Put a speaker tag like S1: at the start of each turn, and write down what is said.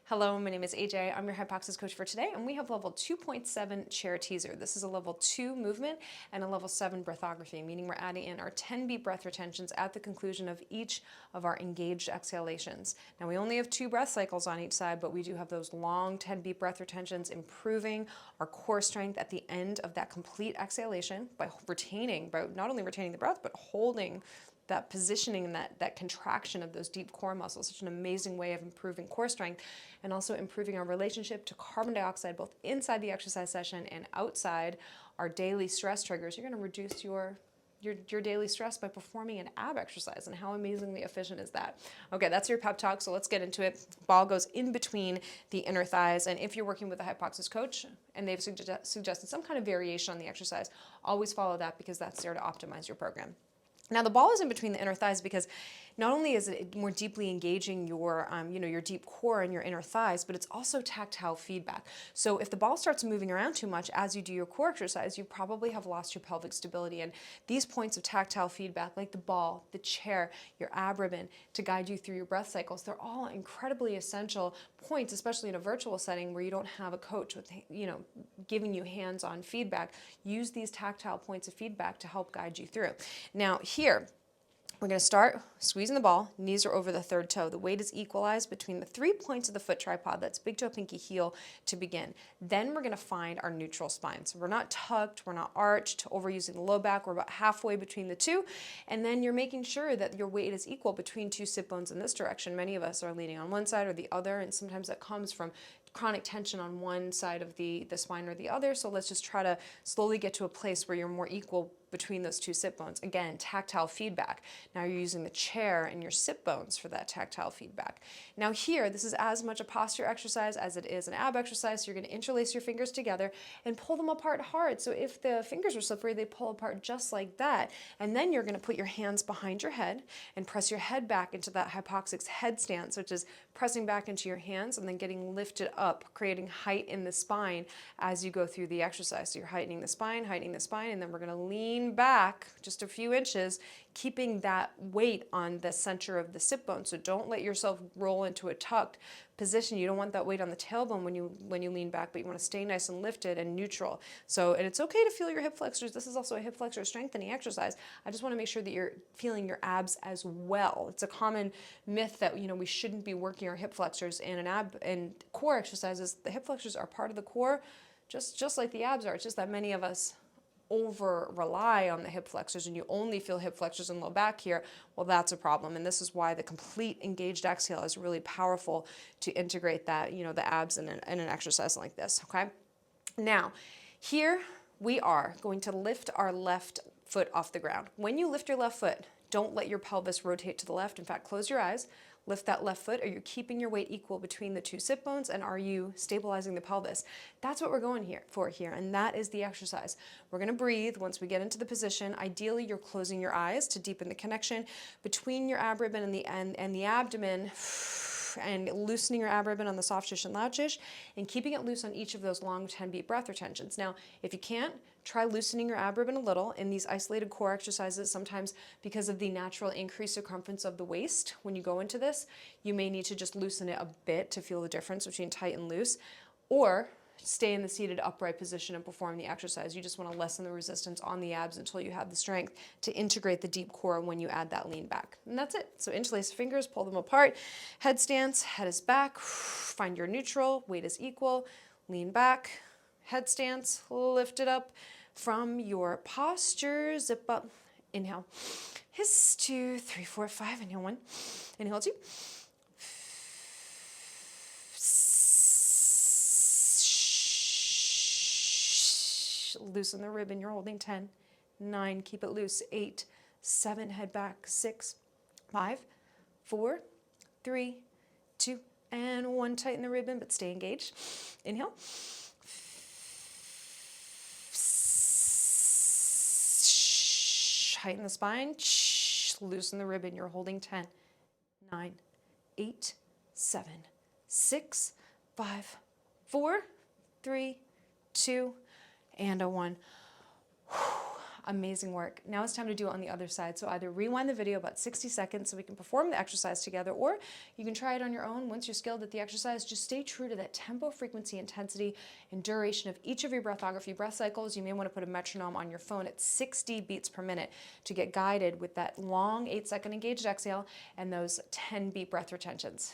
S1: Hello, my name is AJ. I'm your hypoxia coach for today, and we have level 2.7 chair teaser. This is a level 2 movement and a level 7 breathography, meaning we're adding in our 10 beat breath retentions at the conclusion of each of our engaged exhalations. Now, we only have 2 breath cycles on each side, but we do have those long 10 beat breath retentions, improving our core strength at the end of that complete exhalation by not only retaining the breath, but holding that positioning and that contraction of those deep core muscles. Such an amazing way of improving core strength and also improving our relationship to carbon dioxide, both inside the exercise session and outside our daily stress triggers. You're going to reduce your daily stress by performing an ab exercise, and how amazingly efficient is that? Okay, that's your pep talk, so let's get into it. Ball goes in between the inner thighs, and if you're working with a hypoxia coach and they've suggested some kind of variation on the exercise, always follow that because that's there to optimize your program. Now the ball is in between the inner thighs because not only is it more deeply engaging your deep core and your inner thighs, but it's also tactile feedback. So if the ball starts moving around too much as you do your core exercise, you probably have lost your pelvic stability. And these points of tactile feedback, like the ball, the chair, your ab ribbon, to guide you through your breath cycles, they're all incredibly essential points, especially in a virtual setting where you don't have a coach with, giving you hands-on feedback. Use these tactile points of feedback to help guide you through. Now here, we're going to start squeezing the ball. Knees are over the third toe. The weight is equalized between the 3 points of the foot tripod. That's big toe, pinky, heel to begin. Then we're going to find our neutral spine. So we're not tucked, we're not arched, overusing the low back. We're about halfway between the two. And then you're making sure that your weight is equal between 2 sit bones in this direction. Many of us are leaning on one side or the other, and sometimes that comes from chronic tension on one side of the spine or the other. So let's just try to slowly get to a place where you're more equal between those 2 sit bones. Again, tactile feedback. Now you're using the chair and your sit bones for that tactile feedback. Now here, this is as much a posture exercise as it is an ab exercise. So you're going to interlace your fingers together and pull them apart hard. So if the fingers are slippery, they pull apart just like that. And then you're going to put your hands behind your head and press your head back into that hypoxic head stance, which is pressing back into your hands and then getting lifted up, creating height in the spine as you go through the exercise. So you're heightening the spine, and then we're going to lean back just a few inches, keeping that weight on the center of the sit bone. So don't let yourself roll into a tucked position. You don't want that weight on the tailbone when you lean back, but you want to stay nice and lifted and neutral. And it's okay to feel your hip flexors. This is also a hip flexor strengthening exercise. I just want to make sure that you're feeling your abs as well. It's a common myth that we shouldn't be working our hip flexors in an ab and core exercises. The hip flexors are part of the core, just like the abs are. It's just that many of us over rely on the hip flexors and you only feel hip flexors and low back here. Well, that's a problem, and this is why the complete engaged exhale is really powerful to integrate that, the abs in an exercise like this. Okay, now here we are going to lift our left foot off the ground. When you lift your left foot, don't let your pelvis rotate to the left. In fact, close your eyes. Lift that left foot. Are you keeping your weight equal between the 2 sit bones, and are you stabilizing the pelvis? That's what we're going for here, and that is the exercise. We're going to breathe once we get into the position. Ideally, you're closing your eyes to deepen the connection between your ab ribbon and the abdomen, and loosening your ab ribbon on the soft tissue and loud tissue, and keeping it loose on each of those long 10 beat breath retentions. Now, if you can't, try loosening your ab ribbon a little in these isolated core exercises. Sometimes because of the natural increased circumference of the waist, when you go into this, you may need to just loosen it a bit to feel the difference between tight and loose, or stay in the seated upright position and perform the exercise. You just want to lessen the resistance on the abs until you have the strength to integrate the deep core when you add that lean back. And that's it. So interlace fingers, pull them apart, head stance, head is back, find your neutral, weight is equal, lean back, head stance, lift it up from your posture, zip up, inhale, hiss, 2, 3, 4, 5, inhale 1, inhale 2, loosen the ribbon, you're holding 10, 9, keep it loose, 8, 7, head back, 6, 5, 4, 3, 2, and 1, tighten the ribbon, but stay engaged. Inhale. Tighten the spine, loosen the ribbon, you're holding 10, 9, 8, 7, 6, 5, 4, 3, 2, and a 1. Amazing work. Now it's time to do it on the other side. So either rewind the video about 60 seconds so we can perform the exercise together, or you can try it on your own. Once you're skilled at the exercise, just stay true to that tempo, frequency, intensity, and duration of each of your breathography breath cycles. You may want to put a metronome on your phone at 60 beats per minute to get guided with that long 8-second engaged exhale and those 10 beat breath retentions.